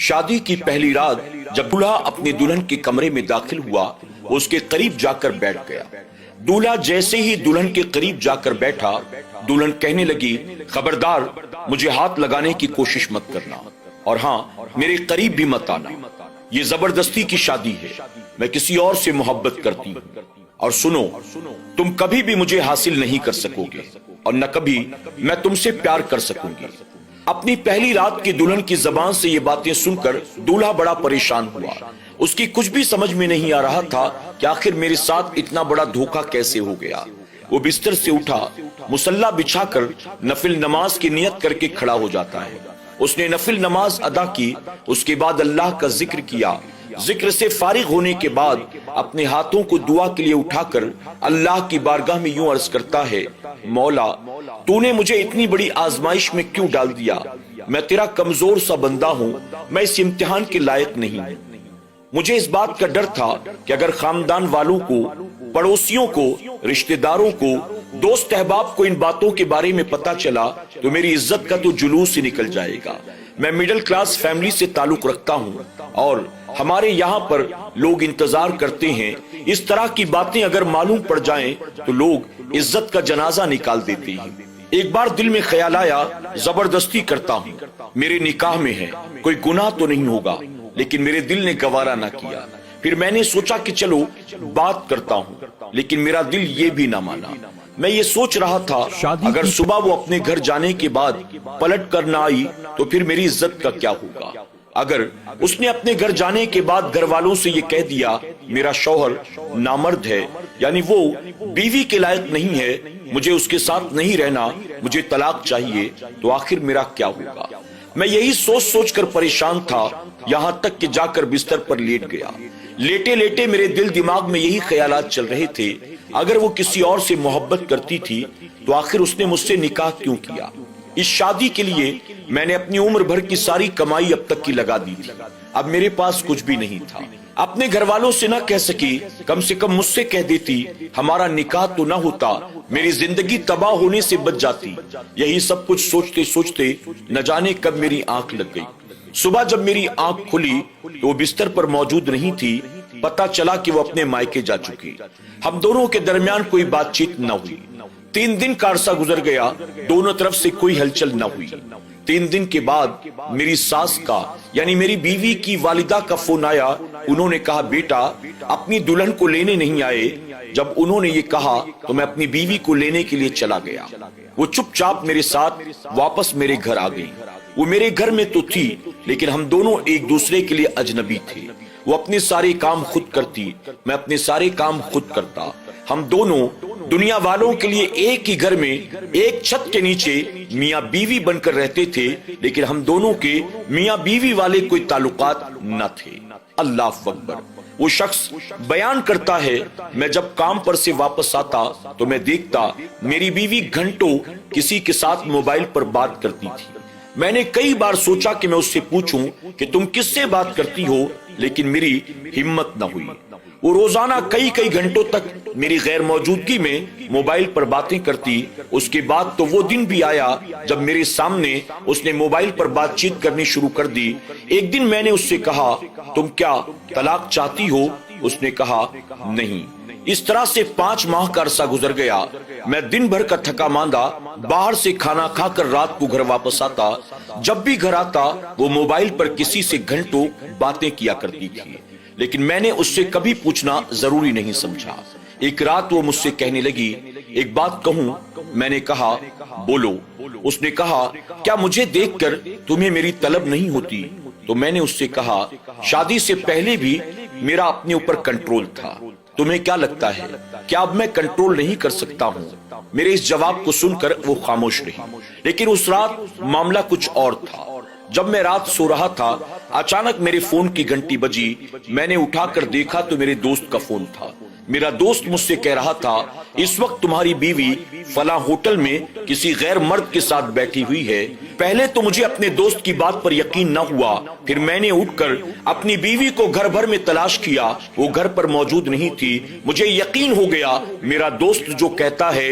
شادی کی پہلی رات جب دولہا اپنے دلہن کے کمرے میں داخل ہوا وہ اس کے قریب جا کر بیٹھ گیا۔ دولہا جیسے ہی دلہن کے قریب جا کر بیٹھا دلہن کہنے لگی، خبردار مجھے ہاتھ لگانے کی کوشش مت کرنا، اور ہاں میرے قریب بھی مت آنا، یہ زبردستی کی شادی ہے، میں کسی اور سے محبت کرتی ہوں، اور سنو تم کبھی بھی مجھے حاصل نہیں کر سکو گے اور نہ کبھی میں تم سے پیار کر سکوں گی۔ اپنی پہلی رات کی دلہن کی زبان سے یہ باتیں سن کر دولہا بڑا پریشان ہوا۔ اس کی کچھ بھی سمجھ میں نہیں آ رہا تھا کہ آخر میرے ساتھ اتنا بڑا دھوکہ کیسے ہو گیا۔ وہ بستر سے اٹھا، مصلی بچھا کر نفل نماز کی نیت کر کے کھڑا ہو جاتا ہے۔ اس نے نفل نماز ادا کی، اس کے بعد اللہ کا ذکر کیا۔ ذکر سے فارغ ہونے کے بعد اپنے ہاتھوں کو دعا کے لیے اٹھا کر اللہ کی بارگاہ میں یوں عرض کرتا ہے، مولا تو نے مجھے اتنی بڑی آزمائش میں کیوں ڈال دیا؟ میں تیرا کمزور سا بندہ ہوں، میں اس امتحان کے لائق نہیں ہوں۔ مجھے اس بات کا ڈر تھا کہ اگر خاندان والوں کو، پڑوسیوں کو، رشتہ داروں کو، دوست احباب کو ان باتوں کے بارے میں پتا چلا تو میری عزت کا تو جلوس ہی نکل جائے گا۔ میں مڈل کلاس فیملی سے تعلق رکھتا ہوں اور ہمارے یہاں پر لوگ انتظار کرتے ہیں، اس طرح کی باتیں اگر معلوم پڑ جائیں تو لوگ عزت کا جنازہ نکال دیتے ہیں۔ ایک بار دل میں خیال آیا، زبردستی کرتا ہوں، میرے نکاح میں ہے، کوئی گناہ تو نہیں ہوگا، لیکن میرے دل نے گوارا نہ کیا۔ پھر میں نے سوچا کہ چلو بات کرتا ہوں، لیکن میرا دل یہ بھی نہ مانا۔ میں یہ سوچ رہا تھا اگر صبح وہ اپنے گھر جانے کے بعد پلٹ کر نہ آئی تو پھر میری عزت کا کیا ہوگا؟ اگر اس نے اپنے گھر جانے کے بعد گھر والوں سے یہ کہہ دیا میرا شوہر نامرد ہے، یعنی وہ بیوی کے لائق نہیں ہے، مجھے اس کے ساتھ نہیں رہنا، مجھے طلاق چاہیے، تو آخر میرا کیا ہوگا؟ میں یہی سوچ سوچ کر پریشان تھا، یہاں تک کہ جا کر بستر پر لیٹ گیا۔ لیٹے لیٹے میرے دل دماغ میں یہی خیالات چل رہے تھے، اگر وہ کسی اور سے محبت کرتی تھی تو آخر اس نے مجھ سے نکاح کیوں کیا؟ اس شادی کے لیے میں نے اپنی عمر بھر کی ساری کمائی اب تک کی لگا دی تھی، اب میرے پاس کچھ بھی نہیں تھا۔ اپنے گھر والوں سے نہ کہہ سکی، کم سے کم مجھ سے کہہ دیتی، ہمارا نکاح تو نہ ہوتا، میری زندگی تباہ ہونے سے بچ جاتی۔ یہی سب کچھ سوچتے سوچتے نہ جانے کب میری آنکھ لگ گئی۔ صبح جب میری آنکھ کھلی تو وہ بستر پر موجود نہیں تھی، پتا چلا کہ وہ اپنے مائکے جا چکی۔ ہم دونوں کے درمیان کوئی بات چیت نہ ہوئی۔ 3 دن کا عرصہ گزر گیا، دونوں طرف سے کوئی ہلچل نہ ہوئی۔ 3 دن کے بعد میری ساس کا یعنی میری بیوی کی والدہ کا فون آیا۔ انہوں نے کہا، بیٹا اپنی دلہن کو لینے نہیں آئے؟ جب انہوں نے یہ کہا تو میں اپنی بیوی کو لینے کے لیے چلا گیا۔ وہ چپ چاپ میرے ساتھ واپس میرے گھر آ گئی۔ وہ میرے گھر میں تو تھی لیکن ہم دونوں ایک دوسرے کے لیے اجنبی تھے۔ وہ اپنے سارے کام خود کرتی، میں اپنے سارے کام خود کرتا۔ ہم دونوں دنیا والوں کے لیے ایک ہی گھر میں ایک چھت کے نیچے میاں بیوی بن کر رہتے تھے، لیکن ہم دونوں کے میاں بیوی والے کوئی تعلقات نہ تھے۔ اللہ اکبر۔ وہ شخص بیان کرتا ہے، میں جب کام پر سے واپس آتا تو میں دیکھتا میری بیوی گھنٹوں کسی کے ساتھ موبائل پر بات کرتی تھی۔ میں نے کئی بار سوچا کہ میں اس سے پوچھوں کہ تم کس سے بات کرتی ہو، لیکن میری ہمت نہ ہوئی۔ وہ روزانہ کئی گھنٹوں تک میری غیر موجودگی میں موبائل پر باتیں کرتی۔ اس کے بعد تو وہ دن بھی آیا جب میرے سامنے اس نے موبائل پر بات چیت کرنی شروع کر دی۔ ایک دن میں نے اس سے کہا، تم کیا طلاق چاہتی ہو؟ اس نے کہا نہیں۔ اس طرح سے 5 ماہ کا عرصہ گزر گیا۔ میں دن بھر کا تھکا ماندہ باہر سے کھانا کھا کر رات کو گھر واپس آتا۔ جب بھی گھر آتا وہ موبائل پر کسی سے گھنٹوں باتیں کیا کرتی تھی، لیکن میں نے اس سے کبھی پوچھنا ضروری نہیں سمجھا۔ ایک رات وہ مجھ سے کہنے لگی، ایک بات کہوں؟ میں نے کہا بولو۔ اس نے کہا، کیا مجھے دیکھ کر تمہیں میری طلب نہیں ہوتی؟ تو میں نے اس سے کہا، شادی سے پہلے بھی میرا اپنے اوپر کنٹرول تھا، تمہیں کیا لگتا ہے کیا اب میں کنٹرول نہیں کر سکتا ہوں؟ میرے اس جواب کو سن کر وہ خاموش رہی، لیکن اس رات معاملہ کچھ اور تھا۔ جب میں رات سو رہا تھا اچانک میرے فون کی گھنٹی بجی۔ میں نے اٹھا کر دیکھا تو میرے دوست کا فون تھا۔ میرا دوست مجھ سے کہہ رہا تھا اس وقت تمہاری بیوی فلاں ہوٹل میں کسی غیر مرد کے ساتھ بیٹھی ہوئی ہے۔ پہلے تو مجھے اپنے دوست کی بات پر یقین نہ ہوا، پھر میں نے اٹھ کر اپنی بیوی کو گھر بھر میں تلاش کیا، وہ گھر پر موجود نہیں تھی۔ مجھے یقین ہو گیا میرا دوست جو کہتا ہے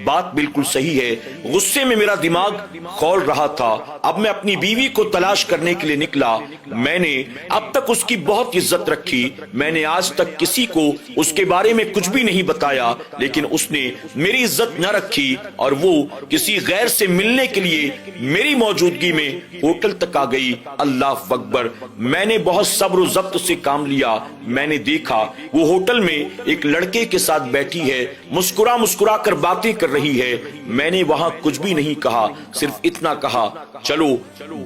بات بالکل صحیح ہے۔ غصے میں میرا دماغ کھول رہا تھا۔ اب میں اپنی بیوی کو تلاش کرنے کے لیے نکلا۔ میں نے اب تک اس کی بہت عزت رکھی، میں نے آج تک کسی کو اس کے بارے میں کچھ بھی نہیں بتایا، لیکن اس نے میری عزت نہ رکھی اور وہ کسی غیر سے ملنے کے لیے میری موجودگی میں ہوٹل تک آ گئی۔ اللہ اکبر! میں نے بہت صبر و ضبط سے کام لیا۔ میں نے دیکھا وہ ہوٹل میں ایک لڑکے کے ساتھ بیٹھی ہے، مسکرا کر باتیں کر رہی ہے۔ میں نے وہاں کچھ بھی نہیں کہا، صرف اتنا کہا چلو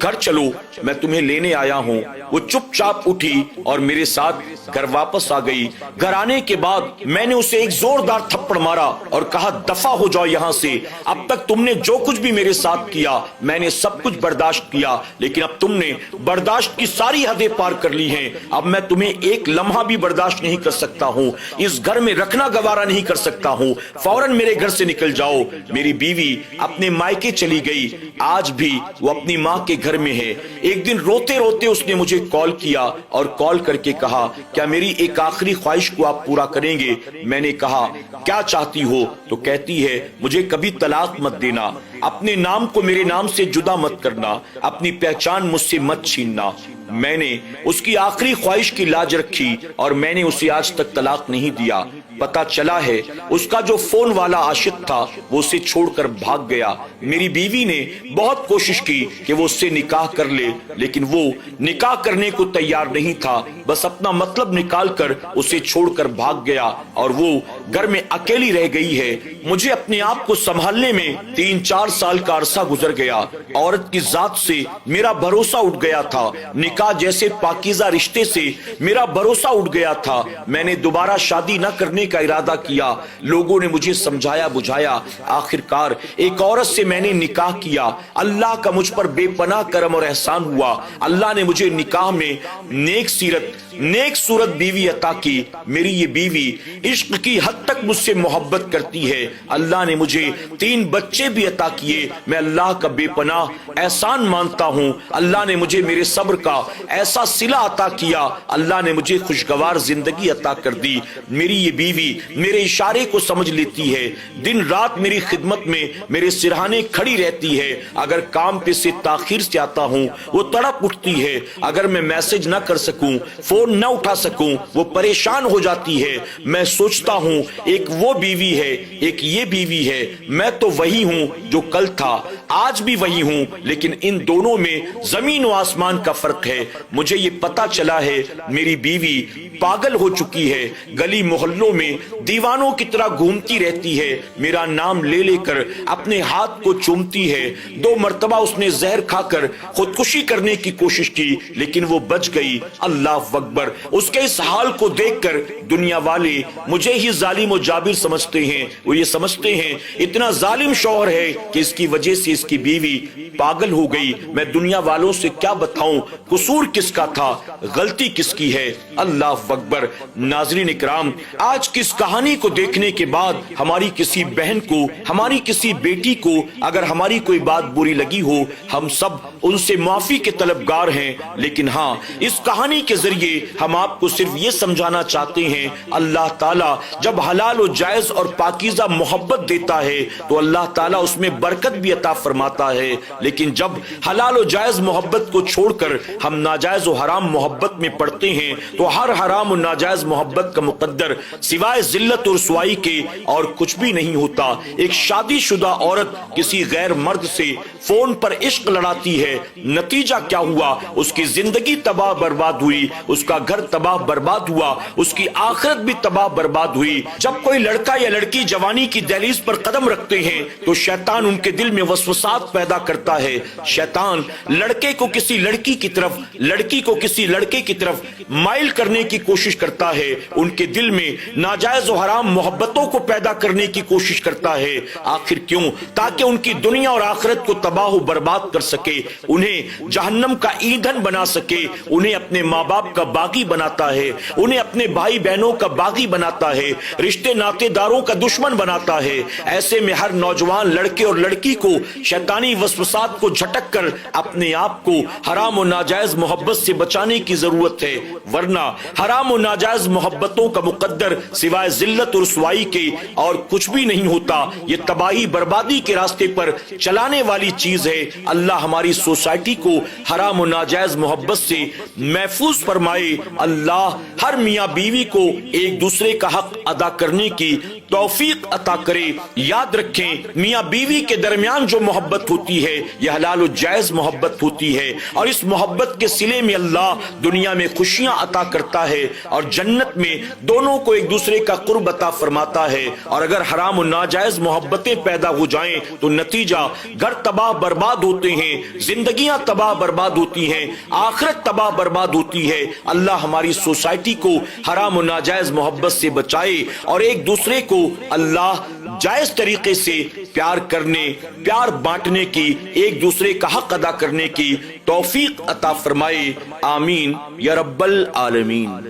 گھر چلو، میں تمہیں لینے آیا ہوں۔ وہ چپ چاپ اٹھی اور میرے ساتھ گھر واپس آ گئی۔ گھر آنے کے بعد میں نے اسے ایک زوردار تھپڑ مارا اور کہا دفع ہو جاؤ یہاں سے۔ اب تک تم نے جو کچھ بھی میرے ساتھ کیا میں نے سب کچھ برداشت کیا، لیکن اب تم نے برداشت کی ساری حدیں پار کر لی ہیں۔ اب میں تمہیں ایک لمحہ بھی برداشت نہیں کر سکتا ہوں، اس گھر میں رکھنا گوارا نہیں کر سکتا ہوں، فوراً میرے گھر سے نکل جاؤ۔ میری بیوی اپنے مائکے چلی گئی، آج بھی وہ اپنی ماں کے گھر میں ہے۔ ایک دن روتے روتے اس نے مجھے کال کیا اور کال کر کے کہا کیا میری ایک آخری خواہش کو آپ پورا کریں گے؟ میں نے کہا کیا چاہتی ہو؟ تو کہتی ہے مجھے کبھی طلاق مت دینا، اپنے نام کو میرے نام سے جدا مت کرنا، اپنی پہچان مجھ سے مت چھیننا۔ میں نے اس کی آخری خواہش کی لاج رکھی اور میں نے اسے آج تک طلاق نہیں دیا۔ پتا چلا ہے اس کا جو فون والا عاشق تھا وہ اسے چھوڑ کر بھاگ گیا۔ میری بیوی نے بہت کوشش کی کہ وہ اس سے نکاح کر لے، لیکن وہ نکاح کرنے کو تیار نہیں تھا، بس اپنا مطلب نکال کر اسے چھوڑ کر بھاگ گیا اور وہ گھر میں اکیلی رہ گئی ہے۔ مجھے اپنے آپ کو سنبھالنے میں 3-4 سال کا عرصہ گزر گیا۔ عورت کی ذات سے میرا بھروسہ اٹھ گیا تھا، نکاح جیسے پاکیزہ رشتے سے میرا بھروسہ اٹھ گیا تھا۔ میں نے دوبارہ شادی نہ کرنے کا ارادہ کیا، لوگوں نے مجھے سمجھایا بجھایا، آخرکار ایک عورت سے میں نے نکاح کیا۔ اللہ کا مجھ پر بے پناہ کرم اور احسان ہوا، اللہ نے مجھے نکاح میں نیک صورت بیوی عطا کی۔ میری یہ بیوی عشق کی حد تک مجھ سے محبت کرتی ہے۔ اللہ نے مجھے 3 بچے بھی عطا کیے، میں اللہ کا بے پناہ احسان مانتا ہوں۔ اللہ نے مجھے میرے صبر کا ایسا صلہ عطا کیا، اللہ نے مجھے خوشگوار زندگی عطا کر دی۔ میری یہ بیوی میرے اشارے کو سمجھ لیتی ہے، دن رات میری خدمت میں میرے سرہانے کھڑی رہتی ہے۔ اگر کام پہ سے تاخیر سے آتا ہوں وہ تڑپ اٹھتی ہے، اگر میں میسج نہ کر سکوں، فون نہ اٹھا سکوں، وہ پریشان ہو جاتی ہے۔ میں سوچتا ہوں ایک وہ بیوی ہے، ایک یہ بیوی ہے، میں تو وہی ہوں جو کل تھا، آج بھی وہی ہوں، لیکن ان دونوں میں زمین و آسمان کا فرق ہے۔ مجھے یہ پتا چلا ہے میری بیوی پاگل ہو چکی ہے، گلی محلوں میں دیوانوں کی طرح گھومتی رہتی ہے، میرا نام لے لے کر اپنے ہاتھ کو چومتی ہے۔ 2 مرتبہ اس نے زہر کھا کر خودکشی کرنے کی کوشش کی لیکن وہ بچ گئی۔ اللہ اکبر! اس کے اس حال کو دیکھ کر دنیا والے مجھے ہی ظالم و جابر سمجھتے ہیں۔ وہ یہ سمجھتے ہیں اتنا ظالم شوہر ہے کہ اس کی وجہ سے اس کی بیوی پاگل ہو گئی۔ میں دنیا والوں سے کیا بتاؤں قصور کس کا تھا، غلطی کس کی ہے؟ اللہ اکبر! ناظرین اکرام، آج کس کہانی کو دیکھنے کے بعد ہماری کسی بہن کو، ہماری کسی بیٹی کو اگر ہماری کوئی بات بری لگی ہو، ہم سب ان سے معافی کے طلبگار ہیں، لیکن ہاں اس کہانی کے ذریعے ہم آپ کو صرف یہ سمجھانا چاہتے ہیں اللہ تعالیٰ جب حلال و جائز اور پاکیزہ محبت دیتا ہے تو اللہ تعالیٰ اس میں برکت بھی عطا فرماتا ہے، لیکن جب حلال و جائز محبت کو چھوڑ کر ہم ناجائز و حرام محبت میں پڑتے ہیں تو ہر حرام و ناجائز محبت کا مقدر سوائے ذلت اور رسوائی کے اور کچھ بھی نہیں ہوتا۔ ایک شادی شدہ عورت کسی غیر مرد سے فون پر عشق لڑاتی ہے، نتیجہ کیا ہوا؟ اس کی زندگی تباہ برباد ہوئی، اس کا گھر تباہ برباد ہوا، اس کی آخرت بھی تباہ برباد ہوئی۔ جب کوئی لڑکا یا لڑکی جوانی کی دہلیز پر قدم رکھتے ہیں تو شیطان ان کے دل میں وسوسے وسوسات پیدا کرتا ہے۔ شیطان لڑکے کو کسی لڑکی کی طرف، لڑکی کو کسی لڑکے کی طرف مائل کرنے کی کوشش کرتا ہے، ان کے دل میں ناجائز و حرام محبتوں کو پیدا کرنے کی کوشش کرتا ہے۔ آخر کیوں؟ تاکہ ان کی دنیا اور آخرت کو تباہ و برباد کر سکے، انہیں جہنم کا ایندھن بنا سکے، انہیں اپنے ماں باپ کا باغی بناتا ہے، انہیں اپنے بھائی بہنوں کا باغی بناتا ہے، رشتے ناتے داروں کا دشمن بناتا ہے۔ ایسے میں ہر نوجوان لڑکے اور لڑکی کو شیطانی وسوسات کو جھٹک کر اپنے آپ کو حرام و ناجائز محبت سے بچانے کی ضرورت ہے، ورنہ حرام و ناجائز محبتوں کا مقدر سوائے ذلت اور رسوائی کے اور کچھ بھی نہیں ہوتا، یہ تباہی بربادی کے راستے پر چلانے والی چیز ہے۔ اللہ ہماری سوسائٹی کو حرام و ناجائز محبت سے محفوظ فرمائے۔ اللہ ہر میاں بیوی کو ایک دوسرے کا حق ادا کرنے کی توفیق عطا کرے۔ یاد رکھیں، میاں بیوی کے درمیان جو محبت ہوتی ہے یہ حلال و جائز محبت ہوتی ہے، اور اس محبت کے صلے میں اللہ دنیا میں خوشیاں عطا کرتا ہے اور جنت میں دونوں کو ایک دوسرے کا قرب عطا فرماتا ہے۔ اور اگر حرام و ناجائز محبتیں پیدا ہو جائیں تو نتیجہ گھر تباہ برباد ہوتے ہیں، زندگیاں تباہ برباد ہوتی ہیں، آخرت تباہ برباد ہوتی ہے۔ اللہ ہماری سوسائٹی کو حرام و ناجائز محبت سے بچائے اور ایک دوسرے کو اللہ جائز طریقے سے پیار کرنے، پیار بانٹنے کی، ایک دوسرے کا حق ادا کرنے کی توفیق عطا فرمائے۔ آمین یا رب العالمین۔